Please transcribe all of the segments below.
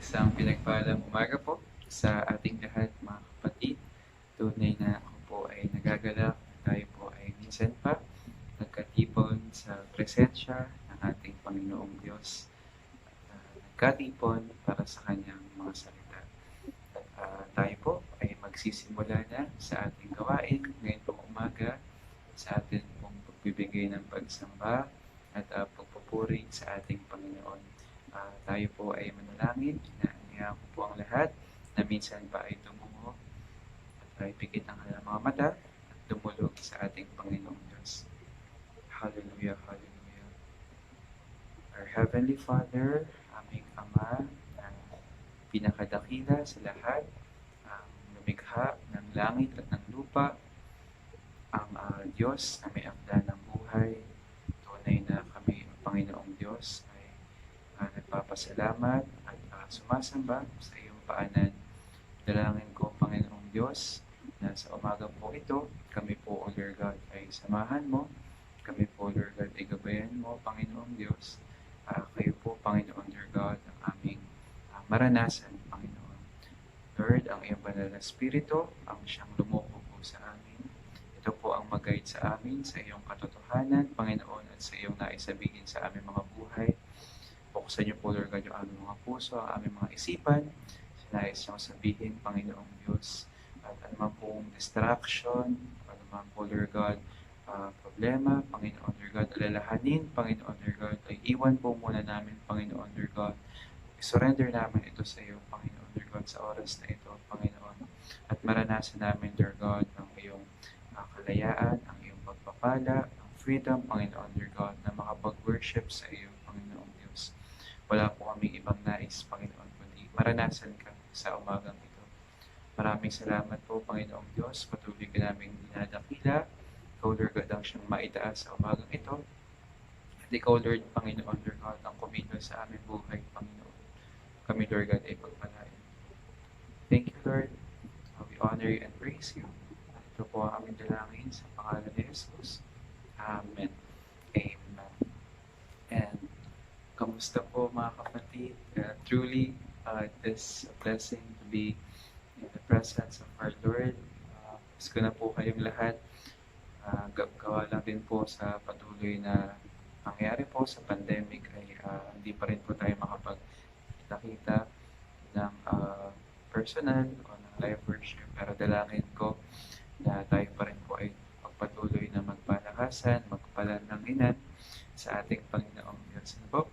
Isang pinagpalang umaga po sa ating lahat mga kapatid. Tunay na ako po ay nagagalak na tayo po ay minsan pa nagkatipon sa presensya ng ating Panginoong Diyos at nagkatipon para sa Kanyang mga salita. At tayo po ay magsisimula na sa ating gawain ngayon pong umaga sa ating pong pagbibigay ng pagsamba at pagpupuri sa ating Panginoon. Tayo po ay manalangin. Inaanyayahan ko po ang lahat na minsan pa ay tumungo at ay pikit ang kanilang mga mata at dumulog sa ating Panginoong Diyos. Hallelujah, Hallelujah. Our Heavenly Father, aming Ama, na pinakadakila sa lahat, ang lumikha ng langit at ng lupa, ang Diyos na may akda ng buhay. Tunay na kami, Panginoong Diyos, ay nagpapasalamat at sumasamba sa iyong paanan. Dalangin ko, Panginoong Diyos, na sa umaga po ito, kami po, O Lord God, ay samahan mo. Kami po, Lord God, ay gabayan mo, Panginoong Diyos. Kayo po, Panginoon, Lord God, ang aming maranasan, Panginoon. Lord, ang iyong banal na Espiritu, ang siyang lumuko po sa amin. Ito po ang mag-guide sa amin, sa iyong katotohanan, Panginoon, at sa iyong naisabihin sa aming mga buhay. Buksan niyo po, Lord God, yung aming mga puso, ang aming mga isipan. Sinayos niyong sabihin, Panginoong Diyos. At anuman pong distraction, anuman po, Lord God, problema, Panginoon, Lord God, alalahanin, Panginoon, Lord God, ay iwan po muna namin, Panginoon, Lord God. I-surrender namin ito sa iyo, Panginoon, Lord God, sa oras na ito, Panginoon. At maranasan namin, Lord God, ang iyong kalayaan, ang iyong pagpapala, ang freedom, Panginoon, Lord God, na makapag-worship sa iyo, Panginoong Diyos. Wala po kaming ibang nais, Panginoon, kundi maranasan ka sa umagang ito. Maraming salamat po, Panginoong Diyos. Patuloy ka naming dinadakila. Ikaw, Lord God, ang siyang maitaas sa umagang ito. At ikaw, Lord, Panginoon, Lord God, ang kumilos sa aming buhay, Panginoon. Kami, Lord God, ay pagpalain. Thank you, Lord. We honor you and praise you. Ito po ang aming dalangin sa pangalan ni Jesus. Amen. Amen. And kamusta po mga kapatid? Truly, it is a blessing to be in the presence of our Lord. Gusto na po kayong lahat. Gawa lang din po sa patuloy na nangyari po sa pandemic ay hindi pa rin po tayo makapagkita-kita ng personal o ng live worship. Pero dalangin ko na tayo pa rin po ay pagpatuloy na magpalakasan, magpalananginan sa ating Panginoong Diyos. Po?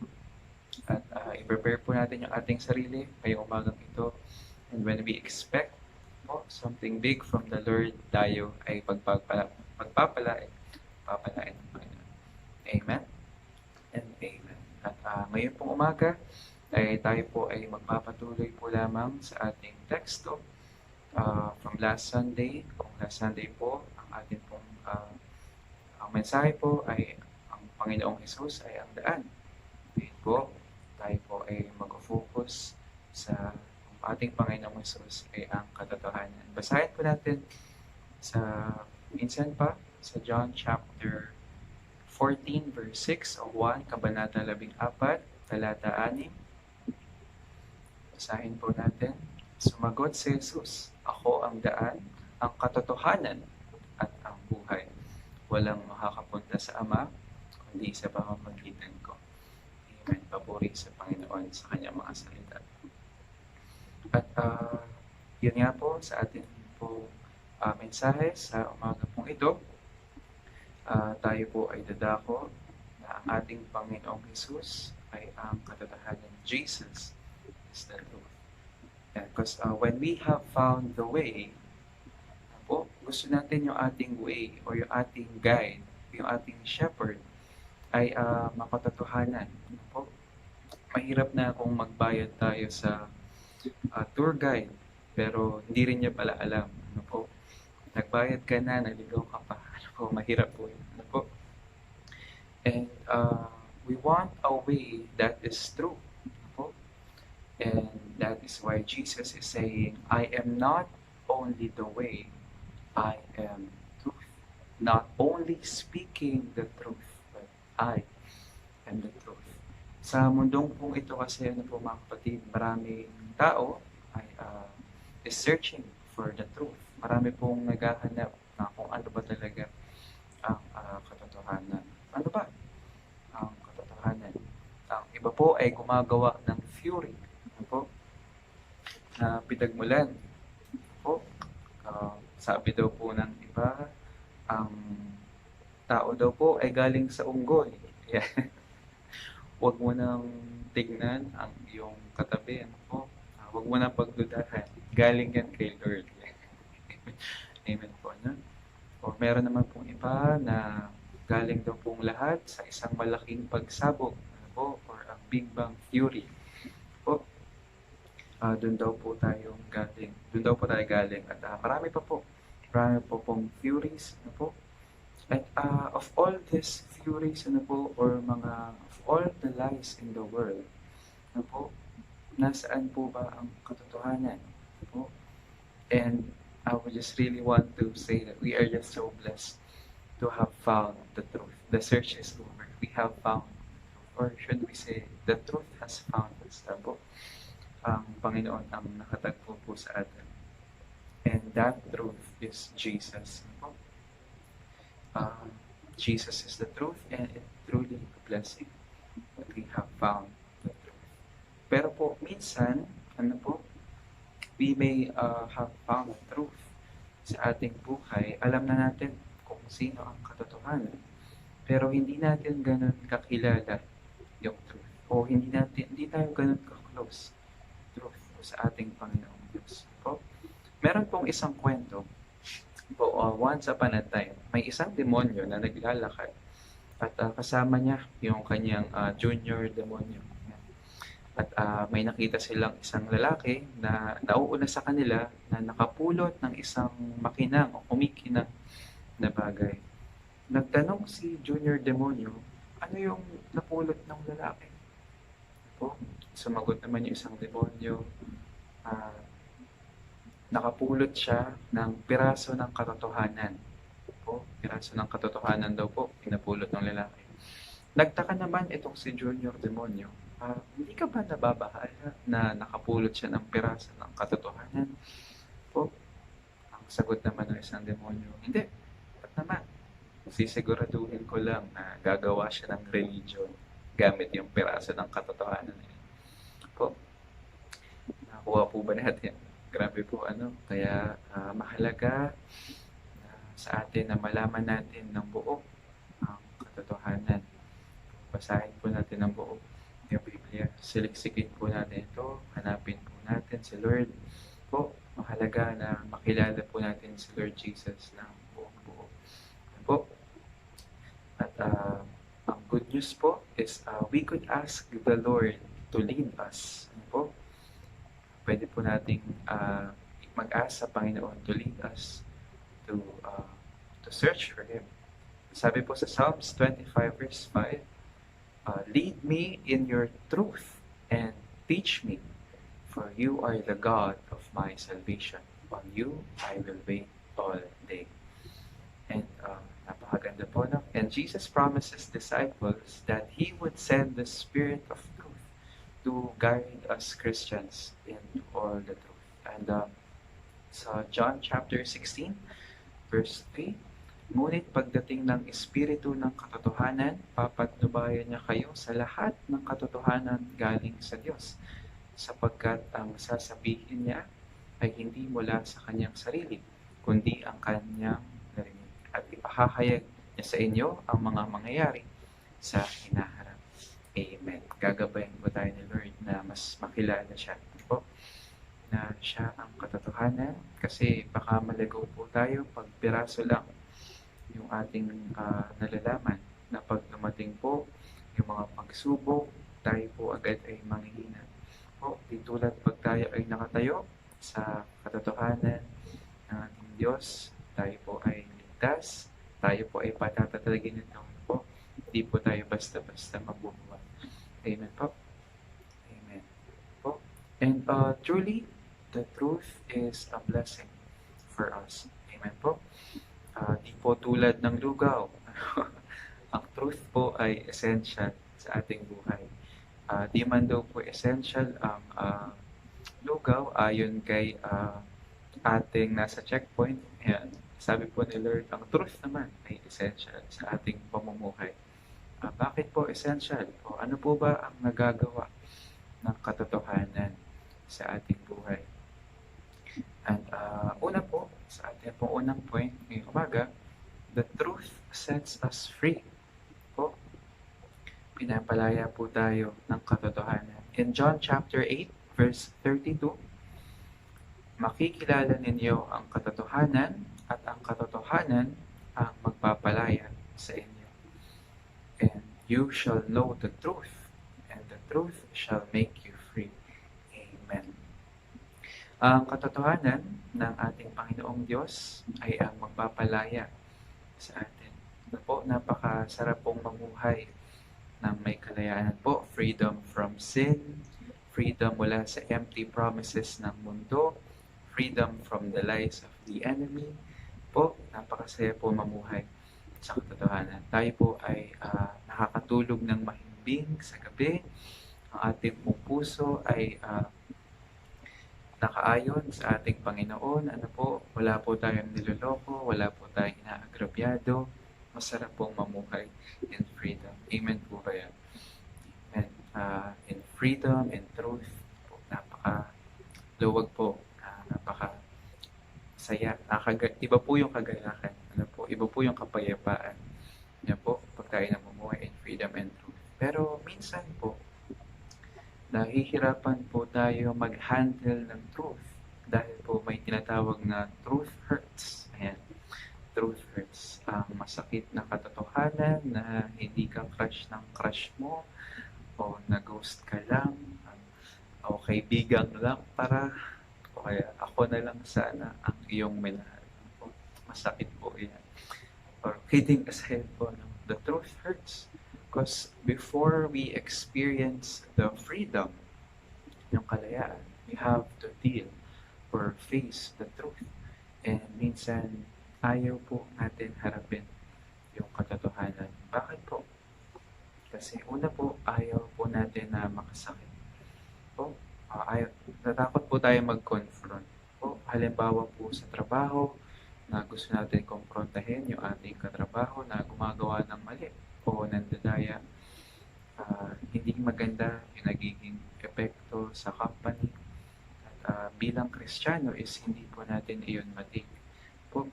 At i-prepare po natin yung ating sarili ngayong umagang ito. And when we expect something big from the Lord, tayo ay pagpapalain ng Panginoon. Amen and amen. At ngayon pong umaga, ay tayo po ay magpapatuloy po lamang sa ating teksto from last Sunday. Kung last Sunday po, ang ating pong ang mensahe po ay ang Panginoong Jesus ay ang daan. Ngayon po, tayo po ay mag-focus sa ating Panginoong Jesus ay ang katotohanan. Basahin po natin sa minsan pa sa John chapter 14 verse 6 o 1, kabanata 14, talata 6. Basahin po natin. Sumagot si Jesus, ako ang daan, ang katotohanan at ang buhay. Walang makakapunta sa Ama kundi sa pamamagitan ko. Amen. Papuri sa Panginoon sa kanyang mga salita. At yun nga po sa ating po mensahe sa umaga pong ito. Tayo po ay dadako na ang ating Panginoong Jesus ay ang katotohanan. Jesus is the truth. Because when we have found the way, po, gusto natin yung ating way o yung ating guide, yung ating shepherd ay makatotohanan. Po, mahirap na kung magbayad tayo sa tour guide pero hindi rin niya pala alam. Ano po? Nagbayad ka na, naligaw ka pa. Ano po, mahirap po yun. Ano po? And we want a way that is true. Ano po? And that is why Jesus is saying, I am not only the way, I am truth. Not only speaking the truth, but I am the truth. Sa mundong pong ito kasi, ano po mga kapatid, maraming tao ay is searching for the truth. Marami pong naghahanap na kung ano ba talaga ang katotohanan. Ano ba ang katotohanan? Ang iba po ay gumagawa ng fury, ano po, na pinagmulan. Po, sabi daw po ng iba, ang tao daw po ay galing sa unggoy. Yeah. Huwag mo nang tignan ang iyong katabi. Ano po? Huwag mo nang pagdudahan. Galing yan kay Lord. Amen po. No? O meron naman pong iba na galing daw pong lahat sa isang malaking pagsabog. Ano po? Or ang Big Bang Theory. Po. Doon daw po tayo galing. Doon daw po tayo galing. At marami pa po. Marami po pong theories. Ano po? At of all these theories, ano po, or of all the lies in the world, ano po, nasaan po ba ang katotohanan? Ano po? And I would just really want to say that we are just so blessed to have found the truth. The search is over. We have found, or should we say, the truth has found us. Ano po? Ang Panginoon ang nakatagpo po sa atin. And that truth is Jesus. Ano po? Jesus is the truth, and it's truly a blessing that we have found the truth. Pero po, minsan, ano po, we may have found the truth sa ating buhay. Alam na natin kung sino ang katotohanan. Pero hindi natin ganun kakilala yung truth. O hindi tayo ganun ka-close truth sa ating Panginoong Diyos. Po, meron pong isang kwento po, once upon a time, may isang demonyo na naglalakad at kasama niya yung kanyang junior demonyo. At may nakita silang isang lalaki na nauuna sa kanila na nakapulot ng isang makinang o kumikinang na bagay. Nagtanong si junior demonyo, ano yung napulot ng lalaki? Po, sumagot naman yung isang demonyo, nakapulot siya ng piraso ng katotohanan. Po, piraso ng katotohanan daw po, pinapulot ng lalaki. Nagtaka naman itong si Junior Demonyo, hindi ka ba nababahala na nakapulot siya ng piraso ng katotohanan? Po, ang sagot naman ng isang demonyo, hindi. Ba't naman? Sisiguraduhin ko lang na gagawa siya ng religion gamit yung piraso ng katotohanan. Po, nakuha po ba natin? Grabe po kaya mahalaga sa atin na malaman natin ng buo ang katotohanan. Basahin po natin ng buo yung Biblia. Siliksikin po natin ito, hanapin po natin si Lord. Po, mahalaga na makilala po natin si Lord Jesus ng buong buo. Po, at ang good news po is we could ask the Lord to lead us. Po, pwede po nating mag-ask sa Panginoon to lead us to search for Him. Sabi po sa Psalms 25 verse 5, lead me in your truth and teach me, for you are the God of my salvation. On you I will wait all day. And napakaganda po, no? And Jesus promised His disciples that He would send the Spirit of truth to guide us Christians into all the truth. And sa John chapter 16, verse 3, ngunit pagdating ng Espiritu ng katotohanan, papatnubayan niya kayo sa lahat ng katotohanan galing sa Diyos, sapagkat ang sasabihin niya ay hindi mula sa kanyang sarili, kundi ang kanyang narinig. At ipahahayag niya sa inyo ang mga mangyayari sa hinaharap. Amen. Gagabayan po tayo ni Lord na mas makilala siya po, na siya ang katotohanan, kasi baka maligaw po tayo pag piraso lang yung ating nalalaman, na pag dumating po yung mga pagsubok, tayo po agad ay manghihina. Po, di tulad pag tayo ay nakatayo sa katotohanan ng ating Diyos, tayo po ay ligtas, tayo po ay patatatagin nito po. Hindi po tayo basta-basta mabubuhay. Amen po. Amen po. And truly, the truth is a blessing for us. Amen po. Di po tulad ng lugaw. Ang truth po ay essential sa ating buhay. Di man daw po essential ang lugaw ayon kay ating nasa checkpoint. Ayan. Sabi po ni Lord, ang truth naman ay essential sa ating pamumuhay. Bakit po essential? O ano po ba ang nagagawa ng katotohanan sa ating buhay? And una po, sa ating pong unang point ngayong umaga, the truth sets us free. Po, pinapalaya po tayo ng katotohanan. In John chapter 8, verse 32, makikilala ninyo ang katotohanan at ang katotohanan ang magpapalaya sa inyo. And you shall know the truth, and the truth shall make you free. Amen. Ang katotohanan ng ating Panginoong Diyos ay ang magpapalaya sa atin. Po, napakasarap pong mamuhay ng may kalayaan po. Freedom from sin, freedom mula sa empty promises ng mundo, freedom from the lies of the enemy. Po, napakasaya po mamuhay sa katotohanan. Tayo po ay nakakatulog ng mahimbing sa gabi. Ang ating pong puso ay nakaayon sa ating Panginoon. Ano po, wala po tayong niloloko, wala po tayong inaagrabyado. Masarap pong mamuhay in freedom. Amen po ba yan? Amen. In freedom, in truth, po, napaka-luwag po, napaka-saya. Iba po yung kagalakan. Ano po, iba po yung kapayapaan. Yan po, pag tayo namumuhay in freedom and truth. Pero minsan po, nahihirapan po tayo mag-handle ng truth dahil po may tinatawag na truth hurts. Ayan. Truth hurts. Ang masakit na katotohanan na hindi ka crush ng crush mo o na-ghost ka lang o kaibigan lang para o kaya ako na lang sana ang iyong minahal. Masakit po yan. Or kidding aside po, the truth hurts. Because before we experience the freedom, yung kalayaan, we have to deal or face the truth. And minsan, ayaw po natin harapin yung katotohanan. Bakit po? Kasi una po, ayaw po natin na makasakit. Po, natakot po tayo mag-confront. Po, halimbawa po sa trabaho, na gusto natin kumprontahin yung ating katrabaho na gumagawa ng mali o nandadaya, hindi maganda yung nagiging epekto sa company. At bilang Kristiyano is hindi po natin iyon matik po.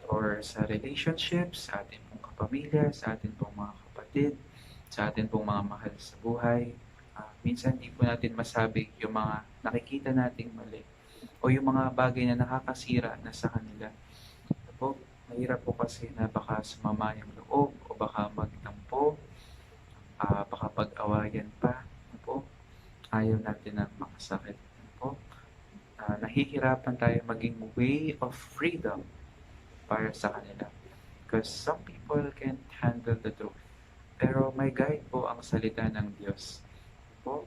Or sa relationships, sa ating pong kapamilya, sa ating pong mga kapatid, sa ating pong mga mahal sa buhay. Minsan hindi po natin masabi yung mga nakikita nating mali o yung mga bagay na nakakasira na sa kanila. Po, mahirap po kasi na baka sumama yung loob o baka magtampo, baka pag-awayan pa. Po, ayaw natin na makasakit. Po, nahihirapan tayo maging way of freedom para sa kanila. Because some people can't handle the truth. Pero may guide po ang salita ng Diyos. Po,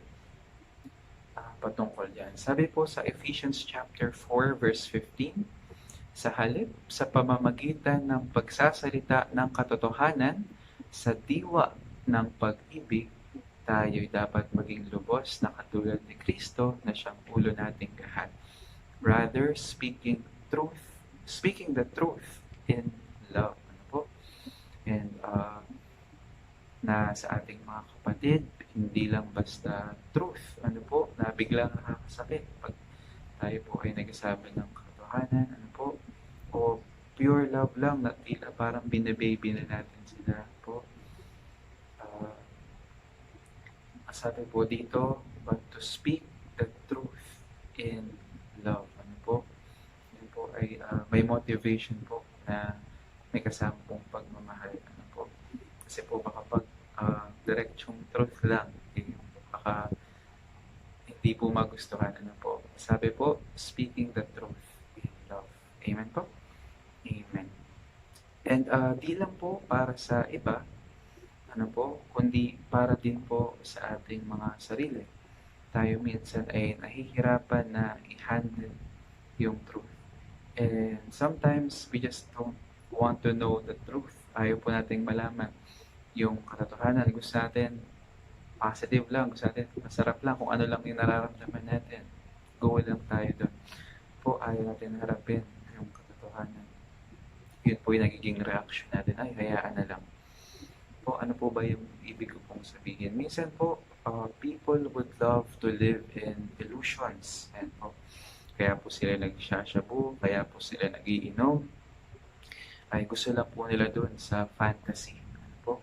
patungkol yan. Sabi po sa Ephesians chapter 4 verse 15, sa halip sa pamamagitan ng pagsasalita ng katotohanan sa diwa ng pag-ibig, tayo'y dapat maging lubos na katulad ni Kristo na siyang ulo nating lahat. Rather, speaking the truth in love. Ano po? And na sa ating mga kapatid, hindi lang basta truth, ano po, na biglang nakakasakit pag tayo po ay nagsasabi ng katotohanan, ano po, o pure love lang na tila parang binababy na natin sila po. Sabi po dito, but to speak the truth in love, ano po, yun po ay may motivation po na may kasama pong pagmamahal, ano po. Kasi po baka pag direksyong truth lang, baka hindi po magustuhan. Ano po? Sabi po, speaking the truth in love. Amen po? Amen. And di lang po para sa iba, ano po, kundi para din po sa ating mga sarili. Tayo minsan ay nahihirapan na i-handle yung truth. And sometimes we just don't want to know the truth. Ayaw po nating malaman yung katotohanan. Gusto natin positive lang, gusto natin masarap lang kung ano lang yung nararamdaman natin. Go lang tayo do'n. Po ayaw natin harapin yung katotohanan. Yun po yung nagiging reaction natin, "Ay hayaan na lang." Po ano po ba yung ibig ko pong sabihin? Minsan po, people would love to live in illusions, ayan po. Kaya po sila nagsha-shabu, kaya po sila nag-iinom, ay gusto lang po nila dun sa fantasy, ano po.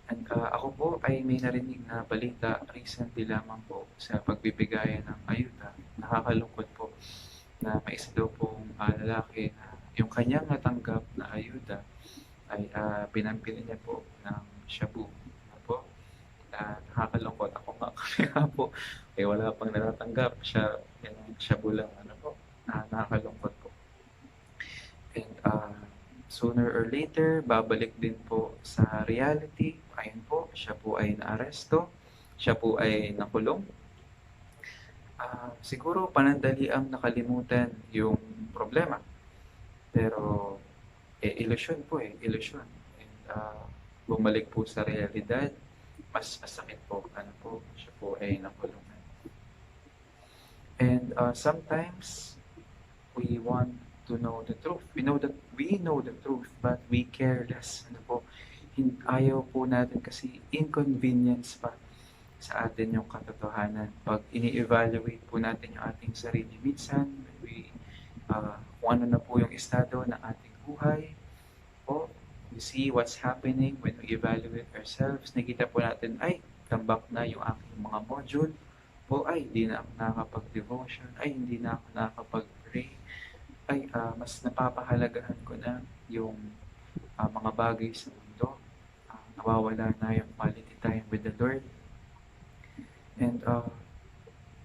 And, ako po ay may narinig na balita recently lamang po sa pagbibigayan ng ayuda. Nakakalungkot po na may isa daw pong, lalaki na yung kanyang natanggap na ayuda ay, pinampili niya po ng shabu, ano po. Nakakalungkot ako nga kami nga po, eh, wala pang natatanggap, siya yung shabu lang ano po, nakakalungkot po. And, sooner or later babalik din po sa reality, ayun po, siya po ay naaresto, siya po ay nakulong. Siguro panandaliang nakalimutan yung problema, pero, ilusyon po, ilusyon. And, bumalik po sa realidad, mas masakit po, ano po, siya po ay nakulong na. And, sometimes we want to know the truth. We know the truth, but we care less, ano po. Ayaw po natin kasi inconvenience pa sa atin yung katotohanan. 'Pag ini-evaluate po natin yung ating sarili minsan, kung ano na po yung estado ng ating buhay, po, we see what's happening when we evaluate ourselves. Nakita po natin, ay, tambak na yung aking mga module. Po, ay, hindi na ako nakakapag-devotion. Ay, hindi na ako nakakapag-pray. Ay, mas napapahalagahan ko na yung mga bagay sa mundo. Nawawala na yung quality time with the Lord. And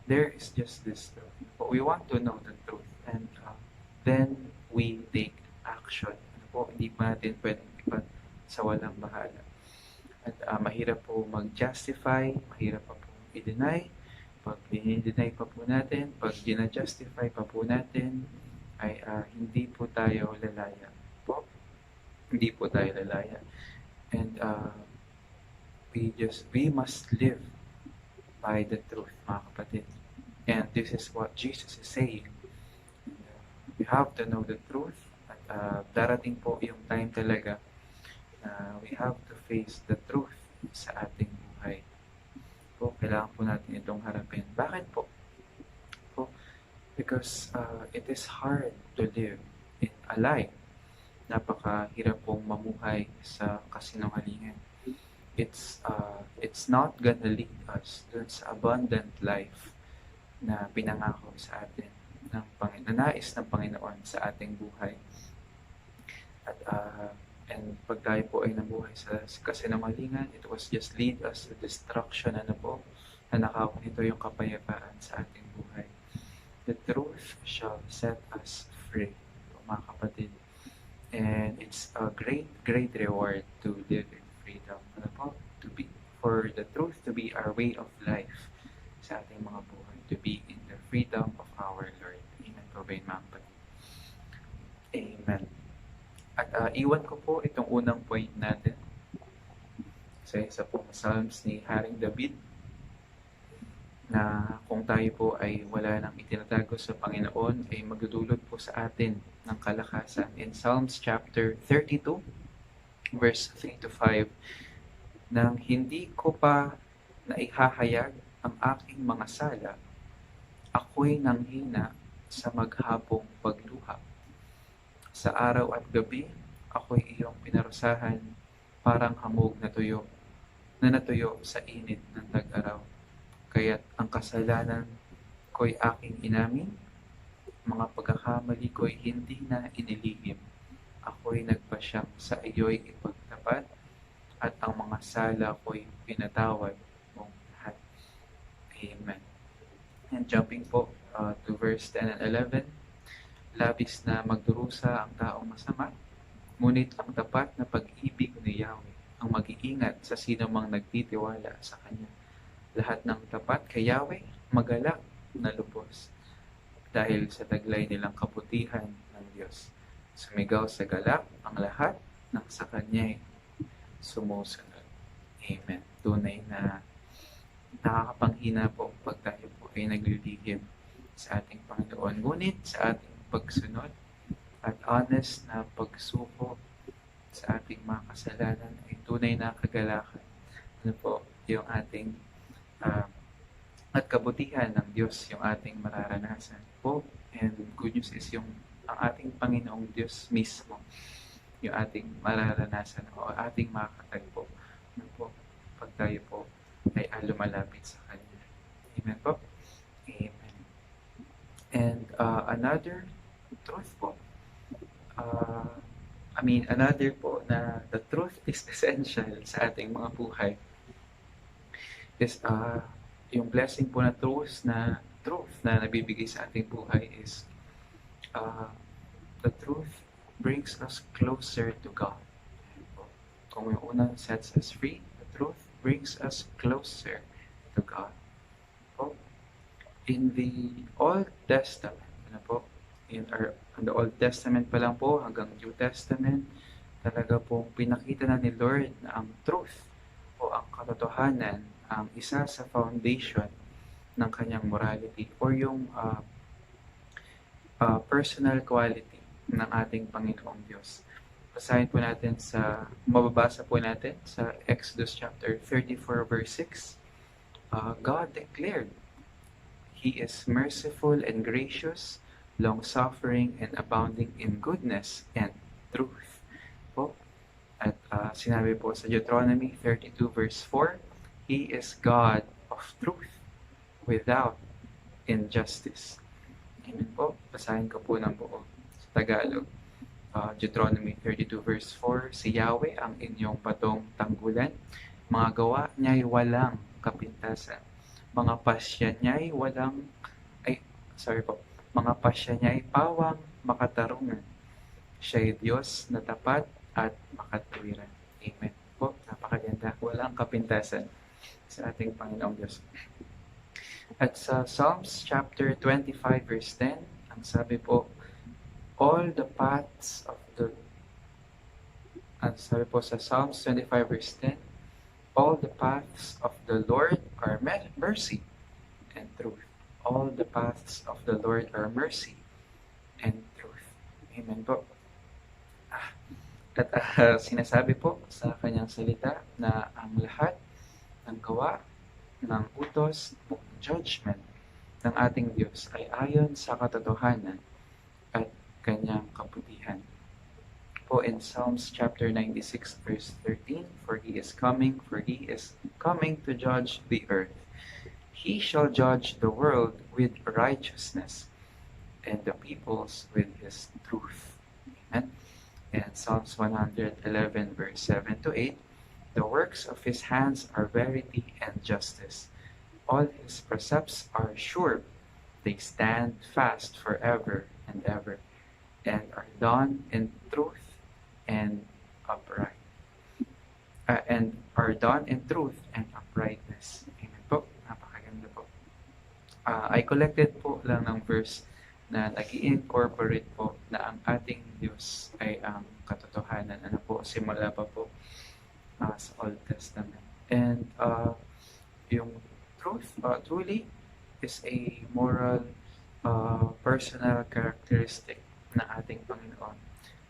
there is just this truth. But we want to know the truth. And then we take action. Ano po, hindi pa natin pwedeng ipan sa walang bahala. At mahirap po mag-justify, mahirap pa po i-deny. Pag dinideny pa po natin, pag gina-justify pa po natin, ay hindi po tayo lalaya. Po, hindi po tayo lalaya. And we must live by the truth, mga kapatid. And this is what Jesus is saying. We have to know the truth. At darating po yung time talaga na we have to face the truth sa ating buhay. Po, kailangan po natin itong harapin. Bakit po? Po, because it is hard to live in a lie. Napakahirap pong mamuhay sa kasinungalingan. It's not gonna lead us dun sa abundant life na pinangako sa atin ng nais ng Panginoon sa ating buhay. At and pag tayo po ay nabuhay sa kasinungalingan, it was just lead us to destruction, ano po, na nakako nito yung kapayapaan sa ating buhay. The truth shall set us free, mga kapatid. And it's a great, great reward to live in freedom, ano po, for the truth to be our way of life sa ating mga buhay, to be in the freedom of our Lord. Amen po ba yun, mga kapatid? Amen. At iwan ko po itong unang point natin sa isa pong Psalms ni Haring David, na kung tayo po ay wala nang itinatago sa Panginoon, ay magdudulot po sa atin ng kalakasan. In Psalms chapter 32, verse 3 to 5, nang hindi ko pa naihahayag ang aking mga sala, ako'y nanghina sa maghapong pagluha. Sa araw at gabi, ako'y iyong pinarusahan, parang hamog na natuyo sa init ng tag-araw. Kaya't ang kasalanan ko'y aking inamin, mga pagkakamali ko'y hindi na inilihim. Ako'y nagpasyang sa iyo'y ipagtapat, at ang mga sala ko'y pinatawad mong lahat. Amen. And jumping po to verse 10 and 11, labis na magdurusa ang taong masama, ngunit ang tapat na pag-ibig ni Yahweh ang mag-iingat sa sinumang nagtitiwala sa Kanya. Lahat ng tapat kay Yahweh, magalak na lubos, dahil sa taglay nilang kabutihan ng Diyos. Sumigaw sa galak ang lahat ng sa Kanya'y sumusunod. Amen. Tunay na nakakapanghina po pag tayo po ay naglilihim sa ating Panginoon. Ngunit sa ating pagsunod at honest na pagsuko sa ating mga kasalanan ay tunay na kagalakan. Ano po yung ating at kabutihan ng Diyos yung ating mararanasan po. And good news is ang ating Panginoong Diyos mismo yung ating mararanasan o ating makakatagpo. Ano po, pag tayo po ay lumalapit sa Kanya. Amen po? Amen. And another truth po, another po na the truth is essential sa ating mga buhay is yung blessing po na truth na nabibigay sa ating buhay is the truth brings us closer to God. Kung yung unang sets us free, the truth brings us closer to God. In the Old Testament, in the Old Testament pa lang po hanggang New Testament, talaga pong pinakita na ni Lord na ang truth o ang katotohanan ang isa sa foundation ng kanyang morality or yung personal quality ng ating Panginoong Diyos. Mababasa po natin sa Exodus chapter 34 verse 6. God declared, He is merciful and gracious, long-suffering and abounding in goodness and truth. Po. At sinabi po sa Deuteronomy 32 verse 4, He is God of truth, without injustice. Amen po. Basahin ko po ng buo sa Tagalog. Deuteronomy 32 verse 4, Si Yahweh ang inyong patong tanggulan, mga gawa niya'y walang kapintasan. Mga pasya niya'y pawang makatarungan. Siya'y Diyos na tapat at makatwiran. Amen po. Napakaganda. Walang kapintasan sa ating Panginoong Diyos. At sa Psalms chapter 25 verse 10, ang sabi po, sa Psalms 25 verse 10, all the paths of the Lord are mercy and truth. All the paths of the Lord are mercy and truth. Amen po. At sinasabi po sa kanyang salita na ang lahat ng gawa, ng utos, ng judgment ng ating Diyos ay ayon sa katotohanan at kanyang kabutihan. Po in Psalms chapter 96 verse 13, For He is coming to judge the earth. He shall judge the world with righteousness and the peoples with His truth. Amen. And Psalms 111 verse 7 to 8, The works of His hands are verity and justice. All His precepts are sure. They stand fast forever and ever, and are done in truth and upright. And are done in truth and uprightness. Amen po. Napakaganda po. I collected po lang ng verse na nag-i-incorporate po na ang ating Diyos ay ang katotohanan. Ano po, simula pa po sa Old Testament. And yung truth, truly, is a moral, personal characteristic na ating Panginoon.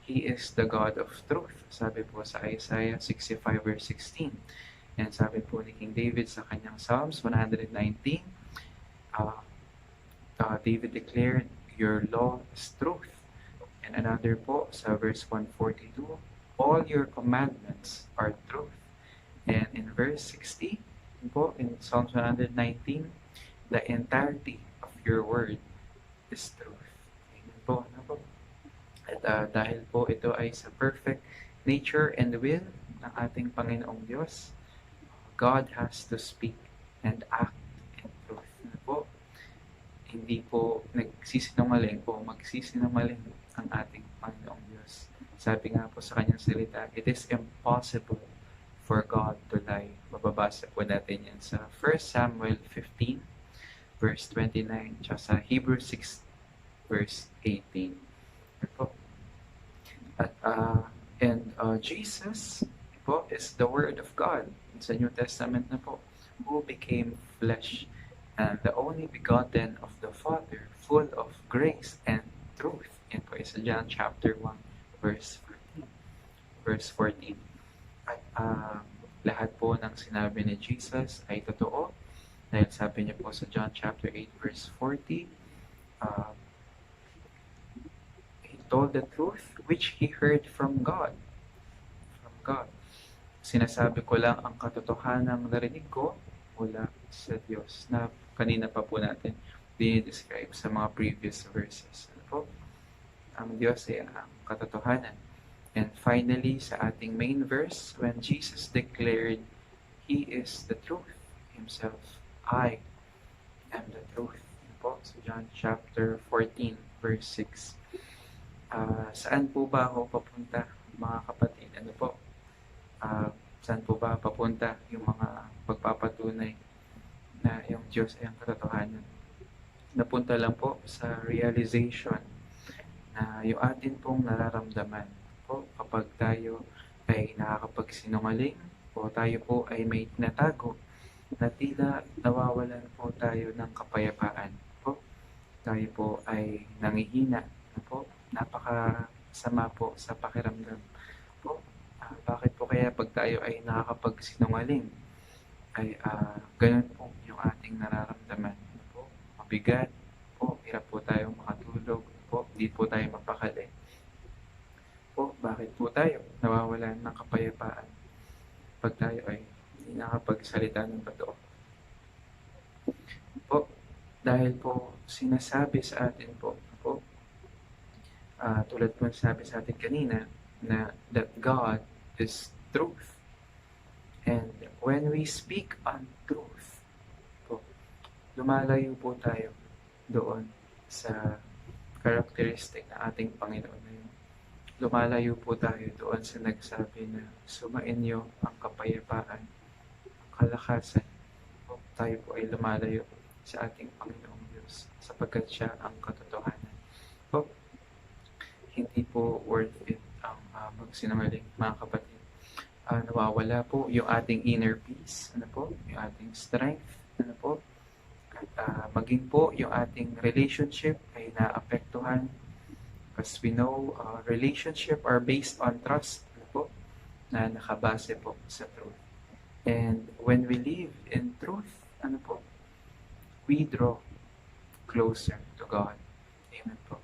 He is the God of truth. Sabi po sa Isaiah 65 verse 16. And sabi po ni King David sa kanyang Psalms 119, David declared, Your law is truth. And another po sa verse 142, All your commandments are truth. And in verse 60 po, in Psalms 119, the entirety of your word is truth. Amen po. Ano po? At dahil po ito ay sa perfect nature and will ng ating Panginoong Diyos, God has to speak and act in truth. Ano po? Hindi po magsisinungaling ang ating Panginoong Diyos. Sabi nga po sa kanyang salita, it is impossible for God to lie. Mababasa po natin yan sa 1 Samuel 15 verse 29 at sa Hebrews 6 verse 18. At Jesus po is the Word of God. Sa New Testament na po, who became flesh, and the only begotten of the Father, full of grace and truth. Yan po isa John chapter 1, verse 14. Verse 14. At lahat po ng sinabi ni Jesus ay totoo. Dahil sabi niya po sa John chapter 8, verse 40, He told the truth which He heard from God. From God. Sinasabi ko lang ang katotohanang narinig ko mula sa Diyos na kanina pa po natin dinidescribe sa mga previous verses. Ano po? Ang Diyos ay ang katotohanan. And finally, sa ating main verse, when Jesus declared, He is the truth Himself. I am the truth. Ano po? So John chapter 14, verse 6. Saan po ba ako papunta, mga kapatid? Ano po? Saan po ba papunta yung mga pagpapatunay na yung Diyos ay ang katotohanan? Napunta lang po sa realization na yung atin pong nararamdaman po kapag tayo ay nakakapagsinungaling o tayo po ay may tinatago na tila nawawalan po tayo ng kapayapaan po. Tayo po ay nangihina na po. Napakasama po sa pakiramdam po. Bakit po kaya pag tayo ay nakakapagsinungaling ay ganun po yung ating nararamdaman po. Mabigat po, hirap po tayong makatulog po, hindi po tayo mapakali po. Bakit po tayo nawawalan ng kapayapaan pag tayo ay hindi nakapagsalita ng totoo po? Dahil po sinasabi sa atin po tulad po sabi sa atin kanina na that God is truth. And when we speak on truth, po, lumalayo po tayo doon sa characteristic na ating Panginoon na yun. Lumalayo po tayo doon sa nagsabi na sumainyo ang kapayapaan, ang kalakasan. Po, tayo po ay lumalayo sa ating Panginoong Diyos sapagkat siya ang katotohanan. Po, hindi po worth it ang magsinungaling, mga kapatid. Nawawala po yung ating inner peace, ano po, yung ating strength, ano po, at maging po yung ating relationship ay naapektuhan because we know relationship are based on trust, ano po, na nakabase po sa truth. And when we live in truth, ano po, we draw closer to God. Amen po.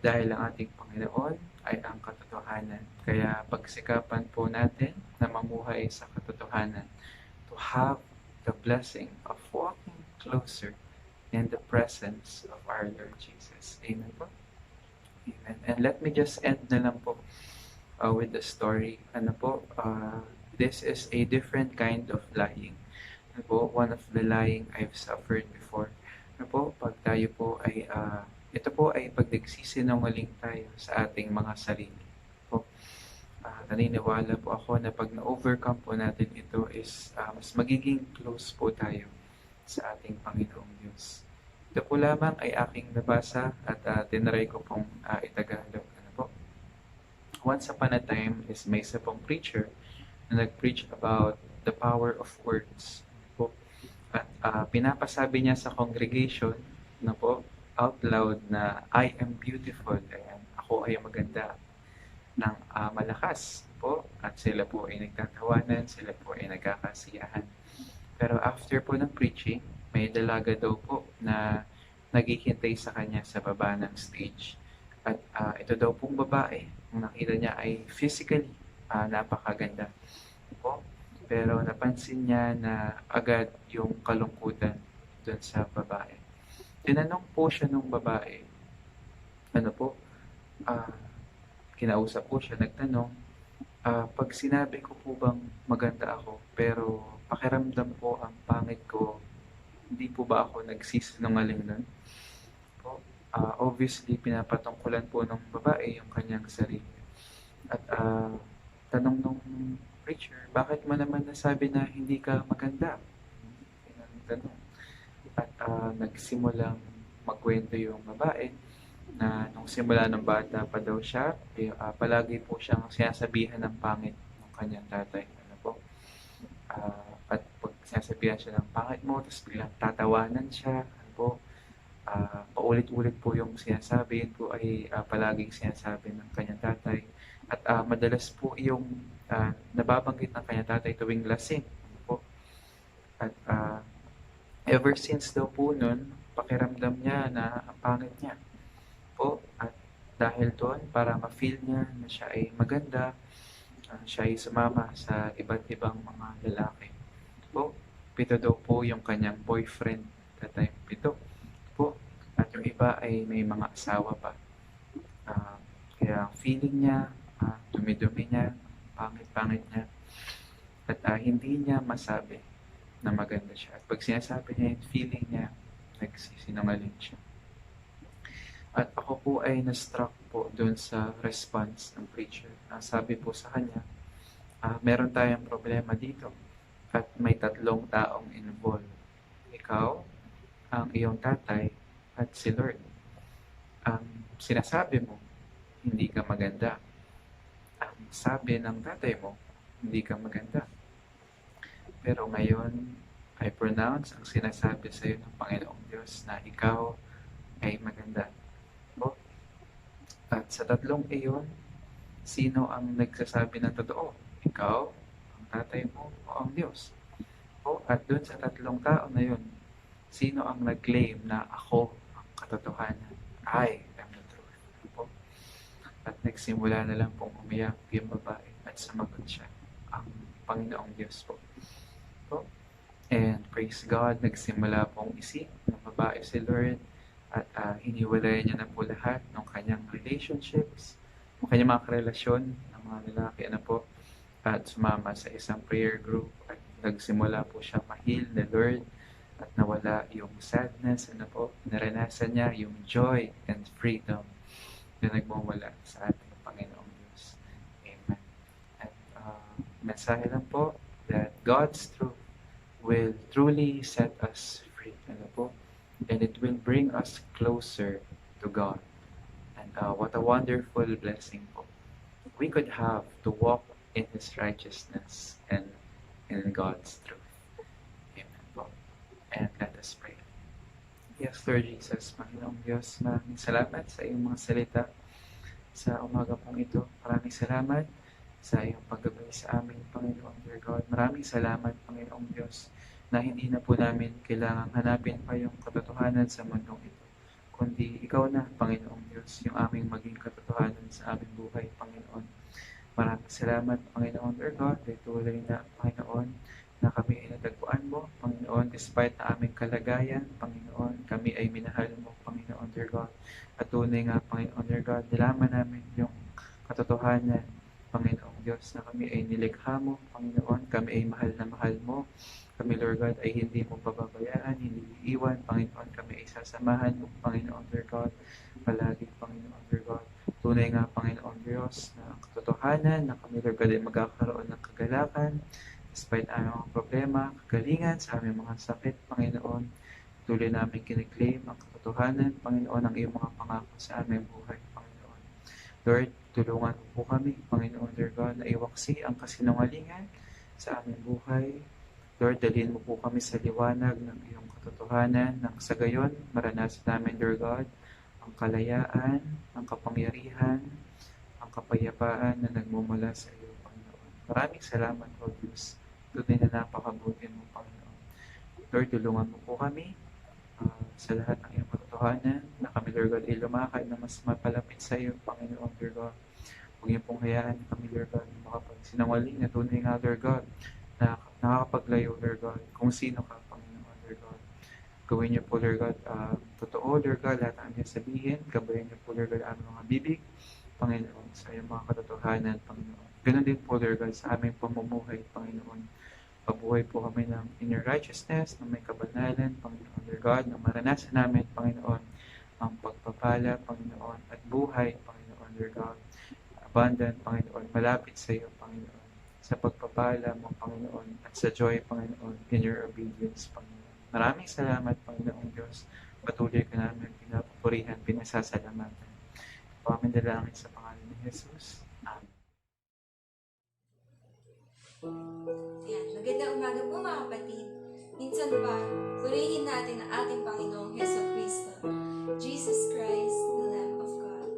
Dahil ang ating Panginoon ay ang katotohanan. Kaya pagsikapan po natin na mamuhay sa katotohanan to have the blessing of walking closer in the presence of our Lord Jesus. Amen po? Amen. And let me just end na lang po with the story. Ano po? This is a different kind of lying. Ano po? One of the lying I've suffered before. Ano po? Pag tayo po ay ito po ay pag nagsisinungaling tayo sa ating mga sarili po. Naniniwala po ako na pag na-overcome po natin ito is mas magiging close po tayo sa ating Panginoong Diyos. Ito po lamang ay aking nabasa at tinry ko pong itagalog. Ano po? Once upon a time is may isa pong preacher na nag-preach about the power of words. Po. At pinapasabi niya sa congregation na po, out loud na I am beautiful. Ayan, ako ay maganda ng malakas po. At sila po ay nagtatawanan, sila po ay nagkakasiyahan. Pero after po ng preaching, may dalaga daw po na naghihintay sa kanya sa baba ng stage. At ito daw pong babae, kung nakita niya ay physically napakaganda po. Pero napansin niya na agad yung kalungkutan doon sa babae. Tinanong po siya nung babae, ano po, kinausap po siya, nagtanong, pag sinabi ko po bang maganda ako, pero pakiramdam ko ang pangit ko, hindi po ba ako nagsisinungaling nun? Po, obviously, pinapatungkulan po ng babae yung kanyang sarili. At tanong nung preacher, bakit mo naman nasabi na hindi ka maganda? Tanong. At nagsimulang magkwento yung babae na nung simula ng bata pa daw siya, palagi po siyang sinasabihan ng pangit ng kanyang tatay. Ano po? At pag sinasabihan siya ng pangit mo, tapos biglang tatawanan siya, ano po, paulit-ulit po yung sinasabi, yun po ay palaging sinasabi ng kanyang tatay. At madalas po yung nababanggit ng kanyang tatay tuwing lasing, ano po. At ever since daw po nun, pakiramdam niya na ang pangit niya po. At dahil doon, para ma-feel niya na siya ay maganda, siya ay sumama sa iba't ibang mga lalaki po. 7 daw po yung kanyang boyfriend that time, 7 po. At yung iba ay may mga asawa pa. Kaya feeling niya, dumi-dumi niya, pangit-pangit niya, at hindi niya masabi na maganda siya. At pag sinasabi niya yung feeling niya, nagsisinungaling siya. At ako po ay na-struck po doon sa response ng preacher. Sabi po sa kanya, meron tayong problema dito at may 3 taong involved. Ikaw, ang iyong tatay, at si Lord. Ang sinasabi mo, hindi ka maganda. Ang sabi ng tatay mo, hindi ka maganda. Pero ngayon, I pronounce ang sinasabi sa iyo ng Panginoong Diyos na ikaw ay maganda. Po? At sa 3 iyon, sino ang nagsasabi ng totoo? Ikaw, ang tatay mo, o ang Diyos? Po? At dun sa 3 tao na yun, sino ang nag-claim na ako ang katotohanan? I am the truth. Po? At nagsimula na lang pong umiyak yung babae at sumagot siya, ang Panginoong Diyos po. Po? And praise God, nagsimula pong isip ng babae si Lord at hiniwalay niya na po lahat ng kanyang relationships, ng kanyang mga karelasyon ng mga lalaki na po, at sumama sa isang prayer group at nagsimula po siya ma-heal na Lord at nawala yung sadness, ano po, naranasan niya yung joy and freedom na nagmumula sa ating Panginoong Diyos. Amen. At mensahe lang po that God's truth will truly set us free, ano po? And it will bring us closer to God. And what a wonderful blessing po we could have to walk in His righteousness and in God's truth. Amen po. And let us pray. Yes, Lord Jesus, Panginoong Diyos, maraming salamat sa iyong mga salita sa umaga pong ito. Maraming salamat sa iyong paggabay sa amin, Panginoon, dear God. Maraming salamat, Panginoong Diyos, na hindi na po namin kailangang hanapin pa yung katotohanan sa mundong ito, kundi ikaw na, Panginoong Diyos, yung aming maging katotohanan sa aming buhay, Panginoon. Maraming salamat, Panginoon, dear God, dahil tuloy na, Panginoon, na kami ay natagpuan mo, Panginoon, despite na aming kalagayan, Panginoon, kami ay minahal mo, Panginoon, dear God. At tunay nga, Panginoon, dear God, nalaman namin yung katotohanan, Panginoong Diyos, na kami ay nilikha mo, Panginoon, kami ay mahal na mahal mo, kami, Lord God, ay hindi mo pababayaan, hindi iiwan, Panginoon, kami ay sasamahan mo, Panginoon, dear God, palagi, Panginoon, dear God. Tunay nga, Panginoon Diyos, na ang katotohanan na kami, Lord God, ay magkakaroon ng kagalakan, despite aming mga problema, kagalingan sa aming mga sakit, Panginoon, tuloy namin kiniklaim ang katotohanan, Panginoon, ang iyong mga pangako sa aming buhay, Panginoon. Lord, tulungan mo po kami, Panginoon, dear God, na iwaksi ang kasinungalingan sa aming buhay. Lord, dalhin mo po kami sa liwanag ng iyong katotohanan, nang sa gayon, maranasan namin, dear God, ang kalayaan, ang kapangyarihan, ang kapayapaan na nagmumula sa iyo, Panginoon. Maraming salamat, O Diyos. Tunay na napakabuti mo, Panginoon. Lord, tulungan mo po kami sa lahat ng iyong katotohanan na kami, Lord God, ay lumakad na mas mapalapit sa iyo, Panginoon, Lord God. Huwag niyo pong hayaan kami, Lord God, makapagsinungaling na tunay nga, Lord God, na nakakapaglayo, Lord God, kung sino ka, Panginoon, Lord God. Gawin niyo po, Lord God, totoo, Lord God, lahat ang aming sabihin. Gabayan niyo po, Lord God, aming mga bibig, Panginoon, sa iyong mga katotohanan, Panginoon. Ganun din po, Lord God, sa aming pamumuhay, Panginoon. Mabuhay po kami ng inner righteousness, ng may kabanalan, Panginoon, Lord God, na maranasan namin, Panginoon, ang pagpapala, Panginoon, at buhay, Panginoon, Lord God. Abundant, Panginoon, malapit sa iyo, Panginoon, sa pagpapala mo, Panginoon, at sa joy, Panginoon, in your obedience, Panginoon. Maraming salamat, Panginoong Diyos. Patuloy ka namin pinapupurihan, pinasasalamatan. Po aming dalangin sa pangalan ni Jesus. Amen. Yan. Magandang umaga po mga kapatid. Minsan pa, purihin natin ang ating Panginoong Heso Kristo, Jesus Christ, the Lamb of God.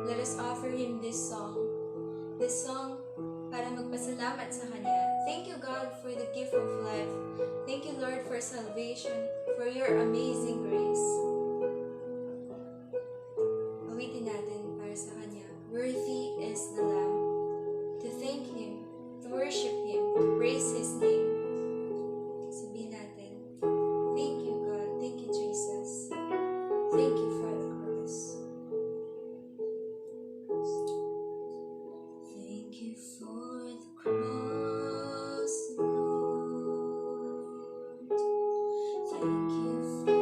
Let us offer Him this song para magpasalamat sa Kanya. Thank you, God, for the gift of life. Thank you, Lord, for salvation, for your amazing grace. Awitin natin para sa Kanya. Worthy is the Lamb. To thank Him, to worship Him, to praise His name. Sabihin natin, thank you, God. Thank you, Jesus. Thank you for the cross. Thank you for the cross, Lord. Thank you for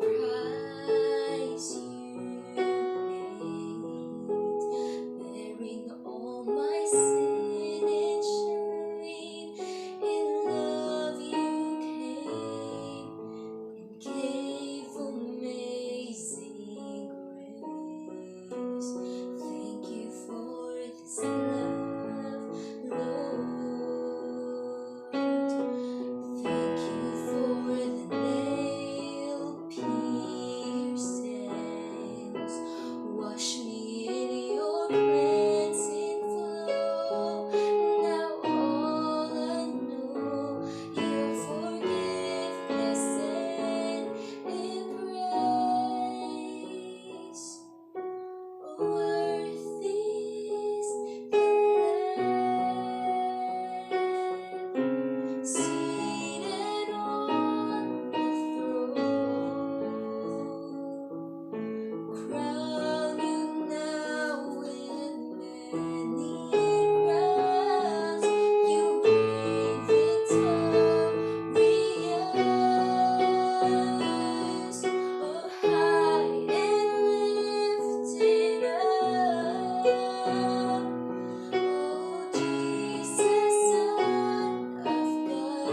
the price you paid, bearing all my sin and shame. In love you came and gave amazing grace. Thank you for this love, Lord. Thank you for the nail-pierced. Wash me in your cleansing flow. Now all I know, your forgiveness and embrace. Worthy is the Lamb, seated on the throne. Crown you now with many crowns. You reign victorious. Oh, high and lifted up. Oh, Jesus, Son of God,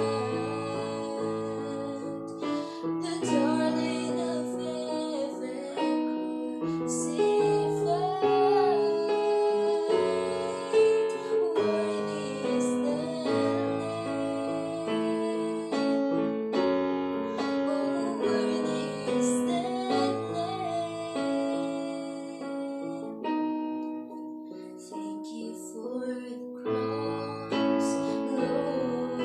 the darling of heaven crucified. Worthy is the Lamb. Oh, worthy is the Lamb. Thank you for the cross, Lord.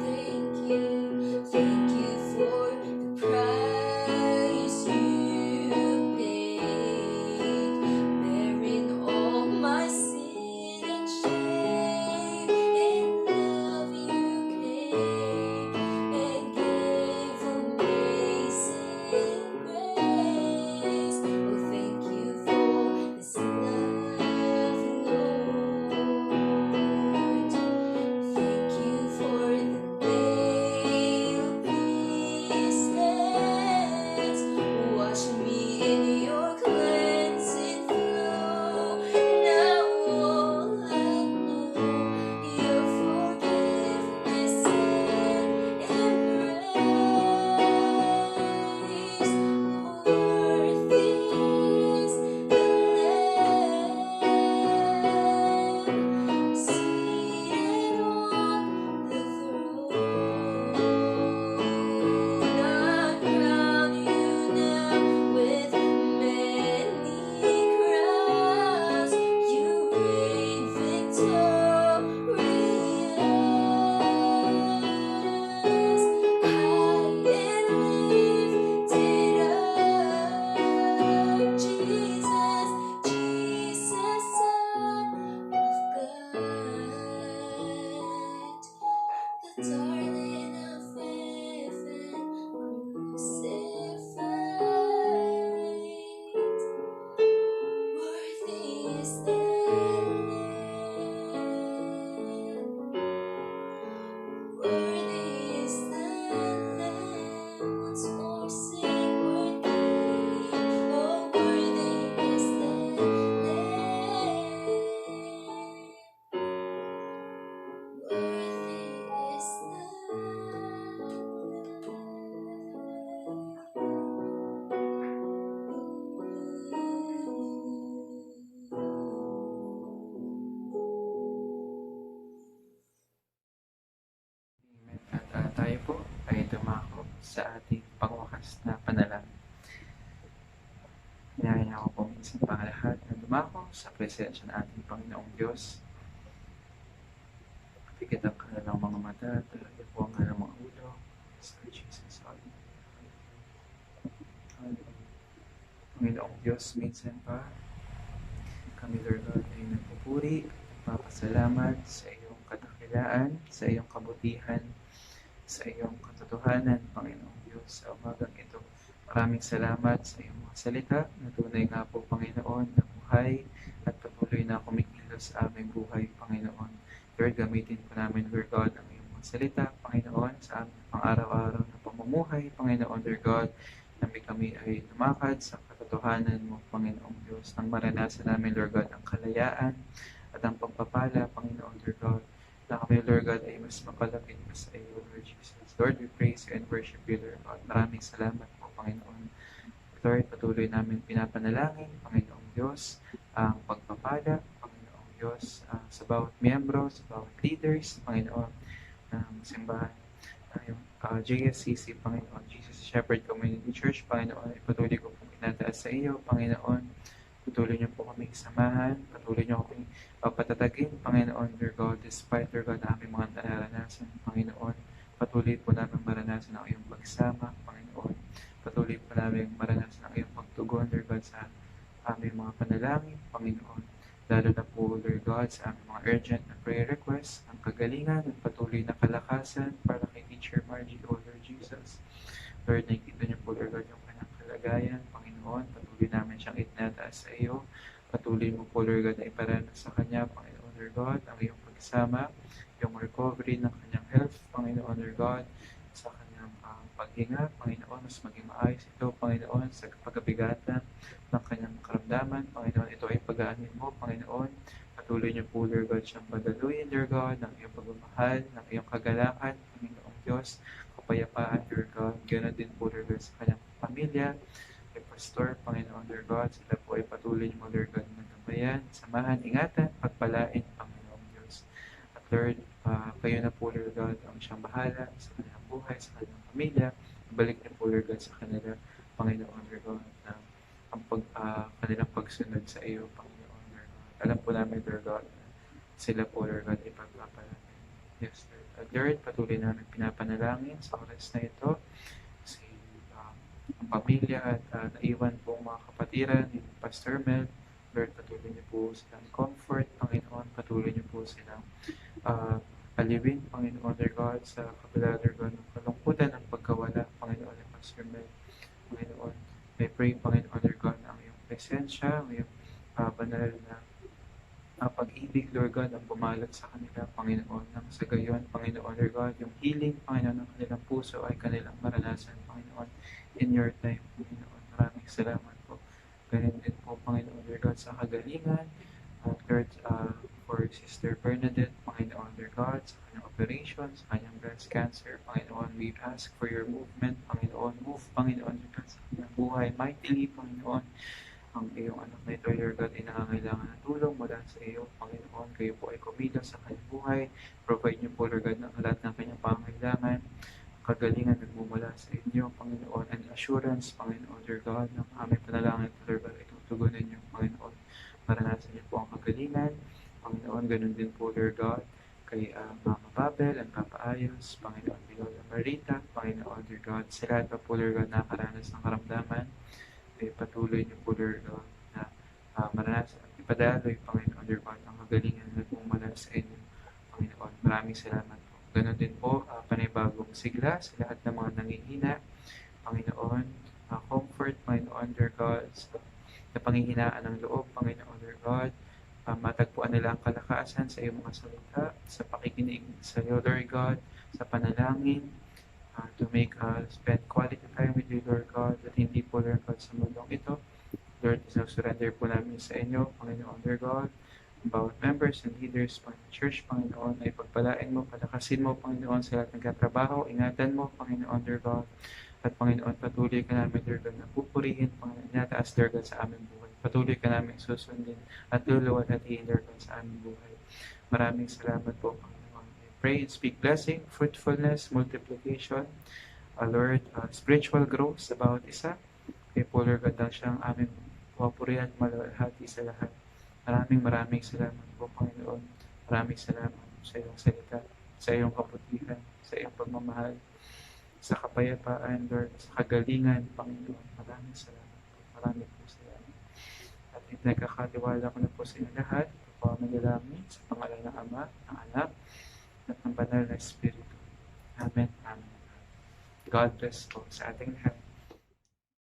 Thank you for the price you paid, bearing all my sin and shame. In love you came and gave amazing grace. Oh, thank you for this love, Lord. Thank you for the nail-pierced. Wash me in your cleansing flow. Now all I know, your forgiveness and embrace. Worthy is the Lamb, seated on the throne. I crown you now with many crowns. You reign victorious. High and lifted up. Jesus, Jesus, Son of God, the darling of heaven crucified. Worthy is the Lamb. Worthy is the Lamb. Once more sing worthy. Oh, worthy is the Lamb. Worthy is the Amen. At tayo po sa ating pangwakas na panalangin. Hinahina ko po minsan pa lahat na dumako sa presensya ng ating Panginoong Diyos. Pikit ang kanilang mga mata, talaga po ang kanilang mga ulo. Sa Jesus, Panginoong Diyos, minsan pa kami, Lord God, ay nagpupuri, papasalamat sa iyong kadakilaan, sa iyong kabutihan, sa iyong katotohanan, Panginoong Diyos, sa umagang ito. Maraming salamat sa iyong mga salita na tunay nga po, Panginoon, na buhay at patuloy na kumikilos sa aming buhay, Panginoon. Lord, gamitin po namin, Lord God, ang iyong mga salita, Panginoon, sa aming pang-araw-araw na pamumuhay, Panginoon, Lord God, na kami ay lumakad sa katotohanan mo, Panginoong Diyos, nang maranasan namin, Lord God, ang kalayaan at ang pagpapala, Panginoon, Lord God, na kami, Lord God, ay mas mapalapit pa sa iyo, Lord Jesus. Lord, we praise you and worship you, Lord God. Maraming salamat po, Panginoon. Lord, patuloy namin pinapanalangin, Panginoong Diyos, ang pagpapala, Panginoong Diyos, sa bawat miyembro, sa bawat leaders, Panginoon, ng simbahan, yung JSCC, Panginoon, Jesus Shepherd Community Church, Panginoon, ipatuloy ko po inataas sa iyo, Panginoon. Patuloy niyo po kami samahan, patuloy niyo kami patatagin, Panginoon, Lord God, despite, Lord God, aming mga naranasan, Panginoon. Patuloy po namin maranasan ang iyong pagsama, Panginoon. Patuloy po namin maranasan ang iyong pagtugon, Lord God, sa aming mga panalangin, Panginoon. Lalo na po, Lord God, sa aming mga urgent na prayer requests, ang kagalingan at patuloy na kalakasan para kay Teacher Margie, O Lord Jesus. Lord, nakikita niyo po, Lord God, yung kanyang kalagayan, Panginoon. Patuloy namin siyang itinataas sa iyo. Patuloy mo po, Lord God, na iparanas sa kanya, Panginoon, Lord God, ang iyong pagsama, yung recovery ng kanyang health, Panginoon, Lord God, sa kanyang paghinga, Panginoon, mas maging maayos ito, Panginoon, sa pagkabigatan ng kanyang karamdaman, Panginoon, ito ay pag-aanin mo, Panginoon. Patuloy niyo po, Lord God, siyang padaluyin, Lord God, ng iyong pagmamahal, ng iyong kagalakan, Panginoong Diyos, kapayapaan, Lord God. Ganoon din po, Lord God, sa kanyang pamilya, kay Pastor, Panginoon, Lord God, sila po ay patuloy mo, Lord God, na gabayan, samahan, ingatan, pagpalain, Panginoong Diyos. At Lord, kayo na po, Lord God, ang siyang bahala sa kanilang buhay, sa kanilang pamilya. Balik niyo po, Lord God, sa kanila, Panginoon, Lord God, na ang kanilang pagsunod sa iyo, Panginoon, Lord God. Alam po namin, Lord God, na sila po, Lord God, ipagpapalagay. Yes, Lord. At Lord, patuloy namin pinapanalangin sa oras na ito si ang pamilya at naiwan po mga kapatiran ni Pastor Mel. Lord, patuloy niyo po silang comfort, Panginoon. Patuloy niyo po silang aliwin, Panginoon, Lord God, sa kabila, Lord God, ng kalungkutan ng pagkawala, Panginoon, ni Pastor Mel. Panginoon, I pray, Panginoon, Lord God, ang iyong presensya, ang iyong banal na pag-ibig, Lord God, ang bumalat sa kanila, Panginoon, nang sa gayon, Panginoon, Lord God, yung healing, Panginoon, ng kanilang puso ay kanilang maranasan, Panginoon, in your time, Panginoon. Maraming salamat po. Ganun din po, Panginoon, Lord God, sa kagalingan, Lord, for Sister Bernadette, Panginoon, Lord God, sa kanyang operation, sa kanyang breast cancer, Panginoon, we ask for your movement, Panginoon, move, Panginoon, Lord God, sa kanyang buhay, mightily, Panginoon, ang iyong anak na ito, Lord God, ay nangangailangan ng tulong mula sa iyo, Panginoon. Kayo po ay kumilos sa kanyang buhay. Provide niyo po, Lord God, ng lahat ng kanyang pangangailangan. Kagalingan nagmumula sa inyo, Panginoon, and assurance, Panginoon, Lord God, ng aming panalangin, Lord God, ay tutugunin niyo, Panginoon. Maranasan niyo po ang kagalingan, Panginoon. Ganun din po, Lord God, kay Mama Babel and Papa Ayos, Panginoon, Lola Marita, Panginoon, Lord God. Sila pa po, Lord God, nakaranas ng karamdaman. Ay patuloy niyo po, Lord God, na maranasan at ipadaloy, Panginoon, Lord God, ang kagalingan na bumala sa inyo, Panginoon. Maraming salamat po. Ganon din po, panibagong sigla sa lahat ng mga nangihina, Panginoon, comfort, Panginoon, Lord God, sa panghihinaan ng loob, Panginoon, Lord God, matagpuan nila ang kalakasan sa iyong mga salita, sa pakikinig sa iyo, Lord God, sa panalangin, to make spend quality time with you, Lord God, at hindi po, Lord God, sa mundong ito. Lord, surrender po namin sa inyo, Panginoon, Lord God, bawat members and leaders, Panginoon, church, Panginoon, ay pagpalain mo, palakasin mo, Panginoon, sa lahat ng katrabaho, ingatan mo, Panginoon, Lord God, at Panginoon, patuloy ka namin, Lord God, na pupurihin, Panginoon, inataas, Lord God, sa aming buhay. Patuloy ka namin susundin at luluwalhatiin, Lord God, sa aming buhay. Maraming salamat po, Panginoon. I pray and speak blessing, fruitfulness, multiplication, Lord, spiritual growth sa bawat isa. Kay Paul Lord, dahil siya ang aming papurihan, malalahati sa lahat. Maraming salamat po, Panginoon. Maraming salamat sa iyong salita, sa iyong kabutihan, sa iyong pagmamahal, sa kapayapaan, Lord, sa kagalingan, Panginoon. Maraming salamat po. Maraming po salamat. At nagkakatiwala ko na po sa inyo lahat. Ito po ang nagalangin sa pangalan ng Ama, ng Anak, at ng Banal na Espiritu. Amen. Amen. God bless po sa ating lahat.